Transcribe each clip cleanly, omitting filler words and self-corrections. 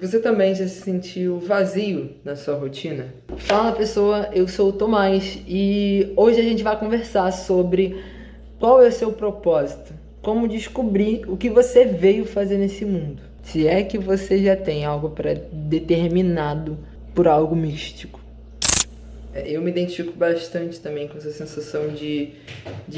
Você também já se sentiu vazio na sua rotina? Fala pessoa, eu sou o Tomás e hoje a gente vai conversar sobre qual é o seu propósito, como descobrir o que você veio fazer nesse mundo. Se é que você já tem algo determinado por algo místico. Eu me identifico bastante também com essa sensação de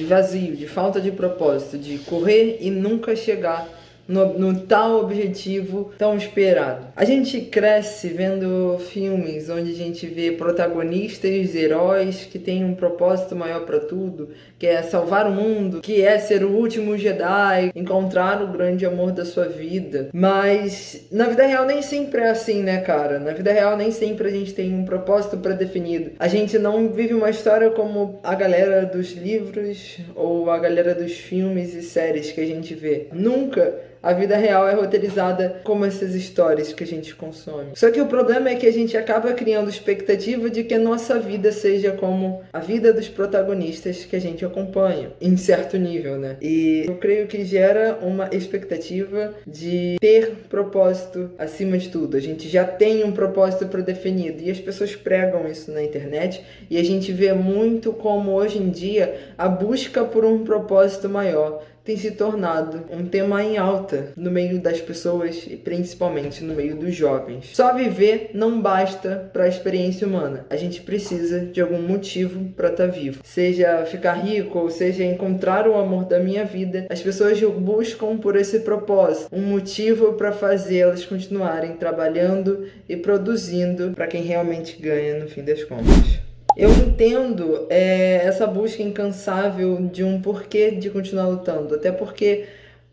vazio, de falta de propósito, de correr e nunca chegar no tal objetivo tão esperado. A gente cresce vendo filmes onde a gente vê protagonistas, heróis que têm um propósito maior para tudo, que é salvar o mundo, que é ser o último Jedi, encontrar o grande amor da sua vida. Mas na vida real nem sempre é assim, né, cara? Na vida real nem sempre a gente tem um propósito pré-definido. A gente não vive uma história como a galera dos livros ou a galera dos filmes e séries que a gente vê. Nunca a vida real é roteirizada como essas histórias que a gente consome. Só que o problema é que a gente acaba criando expectativa de que a nossa vida seja como a vida dos protagonistas que a gente acompanha, em certo nível, né? E eu creio que gera uma expectativa de ter propósito acima de tudo. A gente já tem um propósito pré-definido e as pessoas pregam isso na internet e a gente vê muito como hoje em dia a busca por um propósito maior tem se tornado um tema em alta no meio das pessoas e principalmente no meio dos jovens. Só viver não basta para a experiência humana. A gente precisa de algum motivo para estar vivo. Seja ficar rico ou seja encontrar o amor da minha vida, as pessoas buscam por esse propósito, um motivo para fazê-las continuarem trabalhando e produzindo para quem realmente ganha no fim das contas. Eu entendo essa busca incansável de um porquê de continuar lutando. Até porque,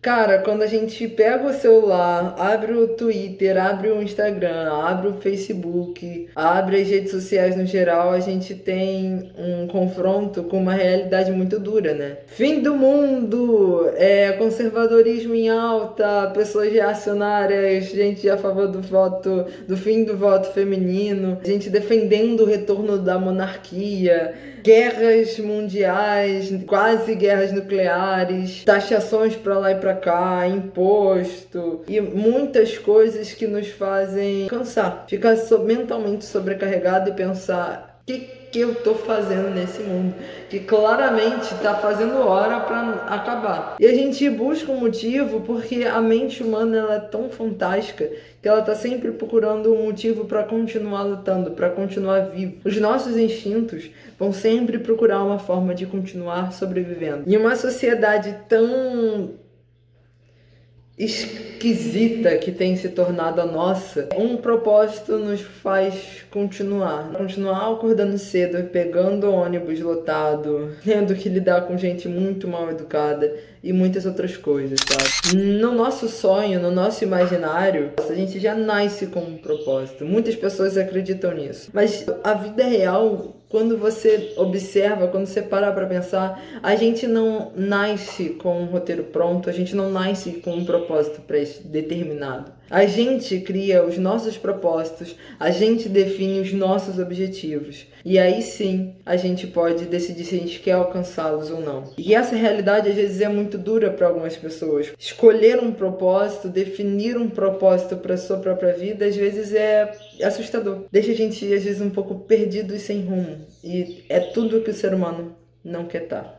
cara, quando a gente pega o celular, abre o Twitter, abre o Instagram, abre o Facebook, abre as redes sociais no geral, a gente tem um confronto com uma realidade muito dura, né? Fim do mundo, conservadorismo em alta, pessoas reacionárias, gente a favor do fim do voto feminino, gente defendendo o retorno da monarquia, guerras mundiais, quase guerras nucleares, taxações para lá e para cá, imposto e muitas coisas que nos fazem cansar, ficar mentalmente sobrecarregado e pensar: que eu tô fazendo nesse mundo que claramente tá fazendo hora para acabar? E a gente busca um motivo porque a mente humana ela é tão fantástica que ela tá sempre procurando um motivo para continuar lutando, para continuar vivo. Os nossos instintos vão sempre procurar uma forma de continuar sobrevivendo. Em uma sociedade tão esquisita que tem se tornado a nossa, um propósito nos faz continuar acordando cedo, pegando ônibus lotado, tendo que lidar com gente muito mal educada e muitas outras coisas, sabe? No nosso sonho, no nosso imaginário, a gente já nasce com um propósito. Muitas pessoas acreditam nisso. Mas a vida real, quando você observa, quando você para pra pensar, a gente não nasce com um roteiro pronto, a gente não nasce com um propósito determinado. A gente cria os nossos propósitos, a gente define os nossos objetivos. E aí sim, a gente pode decidir se a gente quer alcançá-los ou não. E essa realidade às vezes é muito dura para algumas pessoas. Escolher um propósito, definir um propósito para sua própria vida, às vezes é assustador. Deixa a gente às vezes um pouco perdido e sem rumo. E é tudo que o ser humano não quer estar.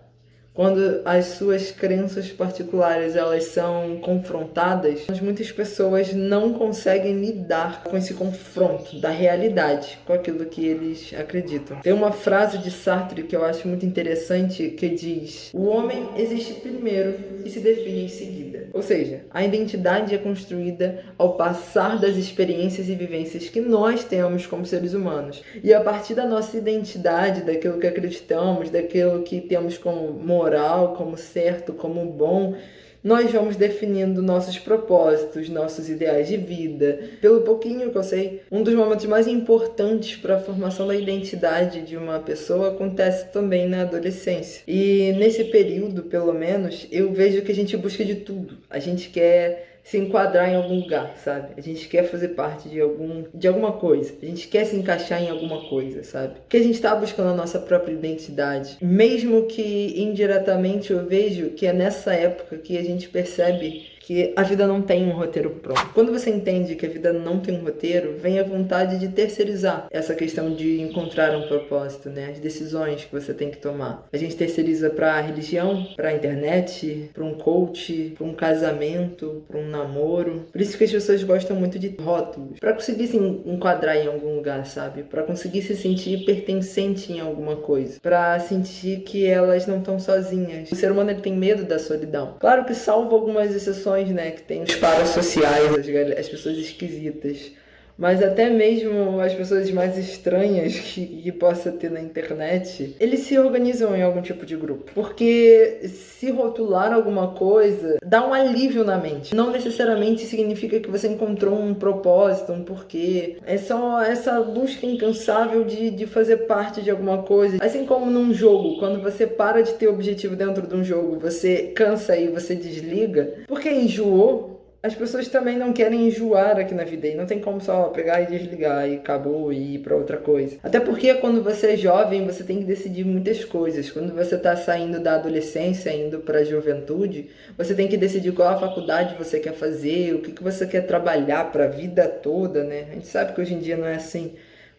Quando as suas crenças particulares elas são confrontadas, muitas pessoas não conseguem lidar com esse confronto da realidade, com aquilo que eles acreditam. Tem uma frase de Sartre que eu acho muito interessante que diz: o homem existe primeiro e se define em seguida. Ou seja, a identidade é construída ao passar das experiências e vivências que nós temos como seres humanos. E a partir da nossa identidade, daquilo que acreditamos, daquilo que temos como moral, como certo, como bom, nós vamos definindo nossos propósitos, nossos ideais de vida. Pelo pouquinho que eu sei, um dos momentos mais importantes para a formação da identidade de uma pessoa acontece também na adolescência. E nesse período, pelo menos, eu vejo que a gente busca de tudo. A gente quer se enquadrar em algum lugar, sabe? A gente quer fazer parte de alguma coisa. A gente quer se encaixar em alguma coisa, sabe? Porque a gente está buscando a nossa própria identidade. Mesmo que indiretamente eu vejo que é nessa época que a gente percebe que a vida não tem um roteiro pronto. Quando você entende que a vida não tem um roteiro, vem a vontade de terceirizar essa questão de encontrar um propósito, né? As decisões que você tem que tomar. A gente terceiriza para a religião, para a internet, para um coach, para um casamento, para um namoro. Por isso que as pessoas gostam muito de rótulos, para conseguir se enquadrar em algum lugar, sabe? Para conseguir se sentir pertencente em alguma coisa, para sentir que elas não estão sozinhas. O ser humano ele tem medo da solidão. Claro que salvo algumas exceções, né? Que tem os parasociais, as pessoas esquisitas. Mas até mesmo as pessoas mais estranhas que possa ter na internet, eles se organizam em algum tipo de grupo. Porque se rotular alguma coisa, dá um alívio na mente. Não necessariamente significa que você encontrou um propósito, um porquê. É só essa busca incansável de fazer parte de alguma coisa. Assim como num jogo, quando você para de ter objetivo dentro de um jogo, você cansa e você desliga, porque enjoou. As pessoas também não querem enjoar aqui na vida e não tem como só pegar e desligar e acabou e ir para outra coisa. Até porque quando você é jovem, você tem que decidir muitas coisas. Quando você está saindo da adolescência, indo para a juventude, você tem que decidir qual a faculdade você quer fazer, o que você quer trabalhar para a vida toda, né? A gente sabe que hoje em dia não é assim.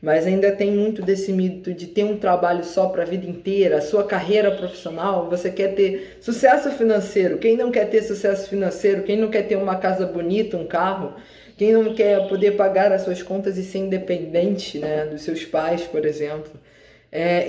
Mas ainda tem muito desse mito de ter um trabalho só para a vida inteira, a sua carreira profissional, você quer ter sucesso financeiro. Quem não quer ter sucesso financeiro? Quem não quer ter uma casa bonita, um carro? Quem não quer poder pagar as suas contas e ser independente, né, dos seus pais, por exemplo?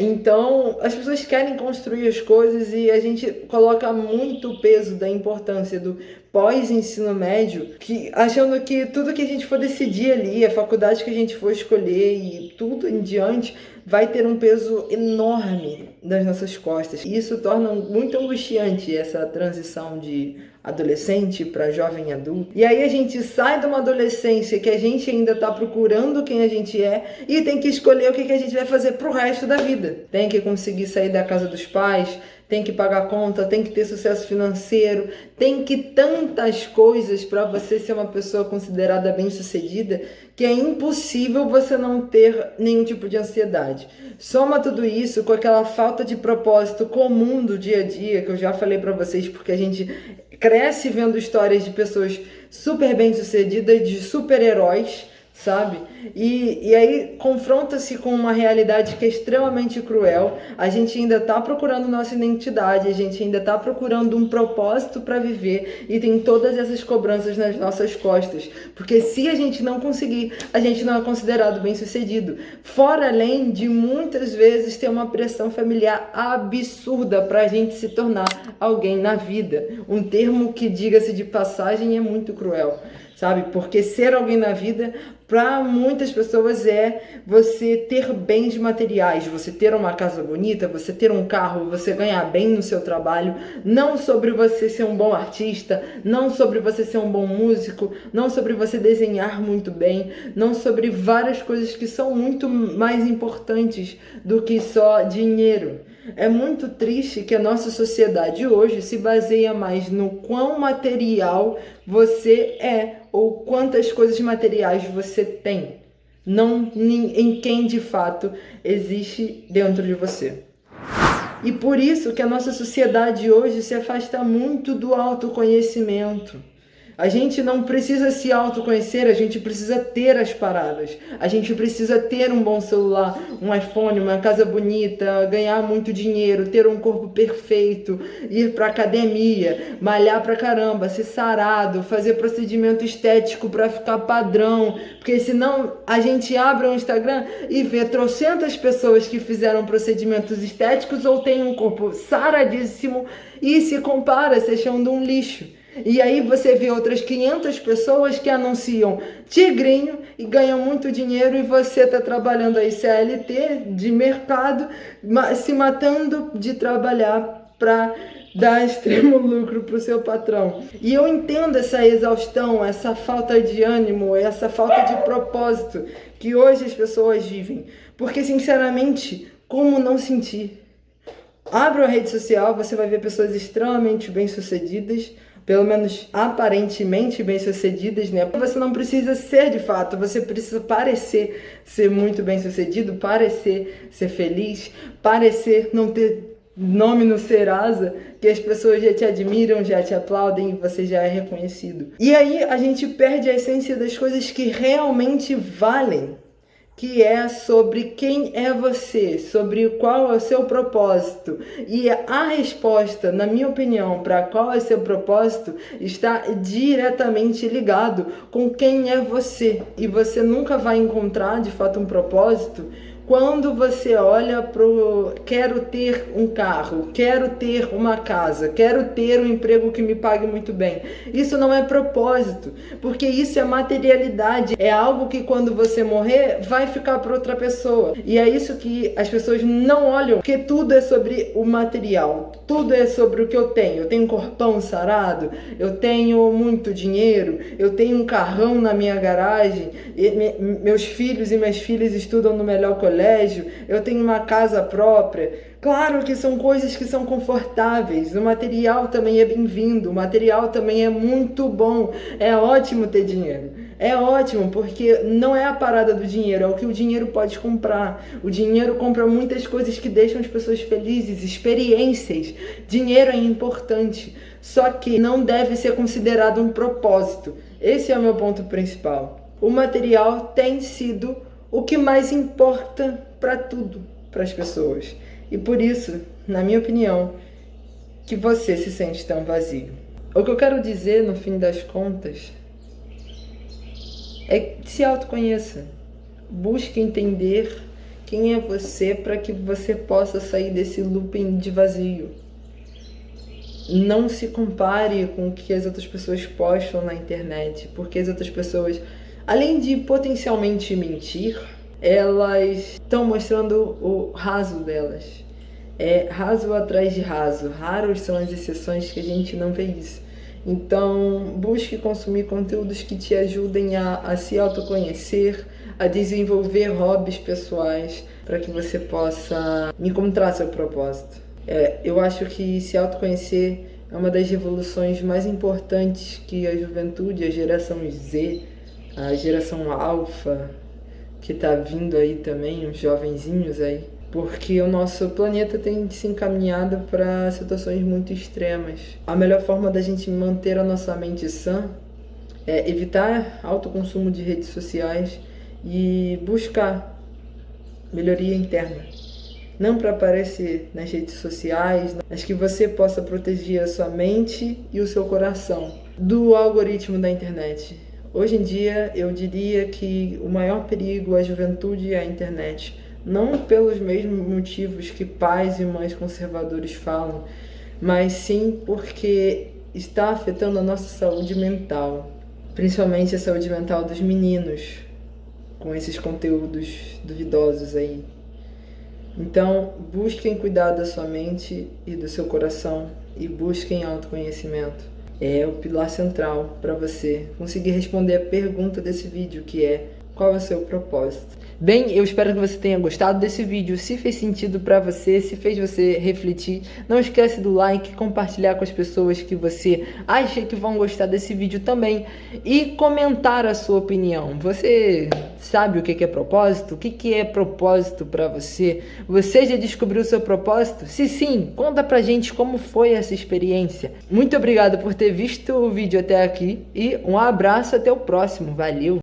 Então, as pessoas querem construir as coisas e a gente coloca muito peso da importância do pós-ensino médio, achando que tudo que a gente for decidir ali, a faculdade que a gente for escolher e tudo em diante, vai ter um peso enorme nas nossas costas. E isso torna muito angustiante essa transição de adolescente para jovem adulto. E aí a gente sai de uma adolescência que a gente ainda está procurando quem a gente é e tem que escolher o que a gente vai fazer pro resto da vida. Tem que conseguir sair da casa dos pais, tem que pagar conta, tem que ter sucesso financeiro, tem que tantas coisas para você ser uma pessoa considerada bem-sucedida que é impossível você não ter nenhum tipo de ansiedade. Soma tudo isso com aquela falta de propósito comum do dia a dia, que eu já falei para vocês, porque a gente cresce vendo histórias de pessoas super bem-sucedidas, de super-heróis, sabe? E aí confronta-se com uma realidade que é extremamente cruel. A gente ainda está procurando nossa identidade, a gente ainda está procurando um propósito para viver e tem todas essas cobranças nas nossas costas. Porque se a gente não conseguir, a gente não é considerado bem-sucedido. Fora além de muitas vezes ter uma pressão familiar absurda para a gente se tornar alguém na vida. Um termo que, diga-se de passagem, é muito cruel. Sabe? Porque ser alguém na vida, para muitas pessoas, é você ter bens materiais, você ter uma casa bonita, você ter um carro, você ganhar bem no seu trabalho, não sobre você ser um bom artista, não sobre você ser um bom músico, não sobre você desenhar muito bem, não sobre várias coisas que são muito mais importantes do que só dinheiro. É muito triste que a nossa sociedade hoje se baseia mais no quão material você é ou quantas coisas materiais você tem, não em quem de fato existe dentro de você. E por isso que a nossa sociedade hoje se afasta muito do autoconhecimento. A gente não precisa se autoconhecer, a gente precisa ter as paradas. A gente precisa ter um bom celular, um iPhone, uma casa bonita, ganhar muito dinheiro, ter um corpo perfeito, ir pra academia, malhar pra caramba, ser sarado, fazer procedimento estético pra ficar padrão. Porque senão a gente abre o Instagram e vê trocentas pessoas que fizeram procedimentos estéticos ou têm um corpo saradíssimo e se compara se achando um lixo. E aí você vê outras 500 pessoas que anunciam tigrinho e ganham muito dinheiro e você está trabalhando aí CLT de mercado, se matando de trabalhar para dar extremo lucro para o seu patrão. E eu entendo essa exaustão, essa falta de ânimo, essa falta de propósito que hoje as pessoas vivem. Porque, sinceramente, como não sentir? Abra a rede social, você vai ver pessoas extremamente bem-sucedidas, pelo menos aparentemente bem-sucedidas, né? Você não precisa ser de fato, você precisa parecer ser muito bem-sucedido, parecer ser feliz, parecer não ter nome no Serasa, que as pessoas já te admiram, já te aplaudem e você já é reconhecido. E aí a gente perde a essência das coisas que realmente valem, que é sobre quem é você, sobre qual é o seu propósito. E a resposta, na minha opinião, para qual é o seu propósito, está diretamente ligado com quem é você. E você nunca vai encontrar, de fato, um propósito quando você olha pro quero ter um carro, quero ter uma casa, quero ter um emprego que me pague muito bem. Isso não é propósito, porque isso é materialidade, é algo que quando você morrer vai ficar para outra pessoa. E é isso que as pessoas não olham, porque tudo é sobre o material, tudo é sobre o que eu tenho. Eu tenho um corpão sarado, eu tenho muito dinheiro, eu tenho um carrão na minha garagem, meus filhos e minhas filhas estudam no melhor colégio, eu tenho uma casa própria. Claro que são coisas que são confortáveis, o material também é bem-vindo, o material também é muito bom, é ótimo ter dinheiro, é ótimo, porque não é a parada do dinheiro, é o que o dinheiro pode comprar. O dinheiro compra muitas coisas que deixam as pessoas felizes, experiências. Dinheiro é importante, só que não deve ser considerado um propósito. Esse é o meu ponto principal. O material tem sido o que mais importa para tudo, para as pessoas. E por isso, na minha opinião, que você se sente tão vazio. O que eu quero dizer, no fim das contas, é que se autoconheça. Busque entender quem é você para que você possa sair desse looping de vazio. Não se compare com o que as outras pessoas postam na internet, porque as outras pessoas, além de potencialmente mentir, elas estão mostrando o raso delas. É raso atrás de raso. Raros são as exceções que a gente não vê isso. Então, busque consumir conteúdos que te ajudem a se autoconhecer, a desenvolver hobbies pessoais, para que você possa encontrar seu propósito. Eu acho que se autoconhecer é uma das revoluções mais importantes que a juventude, a geração Z, a geração Alfa, que está vindo aí também, uns jovenzinhos aí, porque o nosso planeta tem se encaminhado para situações muito extremas. A melhor forma da gente manter a nossa mente sã é evitar alto consumo de redes sociais e buscar melhoria interna. Não para aparecer nas redes sociais, mas que você possa proteger a sua mente e o seu coração do algoritmo da internet. Hoje em dia, eu diria que o maior perigo à juventude é a internet. Não pelos mesmos motivos que pais e mães conservadores falam, mas sim porque está afetando a nossa saúde mental. Principalmente a saúde mental dos meninos, com esses conteúdos duvidosos aí. Então, busquem cuidar da sua mente e do seu coração e busquem autoconhecimento. É o pilar central para você conseguir responder a pergunta desse vídeo, que é: qual é o seu propósito? Bem, eu espero que você tenha gostado desse vídeo. Se fez sentido para você, se fez você refletir, não esquece do like, compartilhar com as pessoas que você acha que vão gostar desse vídeo também e comentar a sua opinião. Você sabe o que é propósito? O que é propósito para você? Você já descobriu o seu propósito? Se sim, conta pra gente como foi essa experiência. Muito obrigado por ter visto o vídeo até aqui e um abraço, até o próximo. Valeu!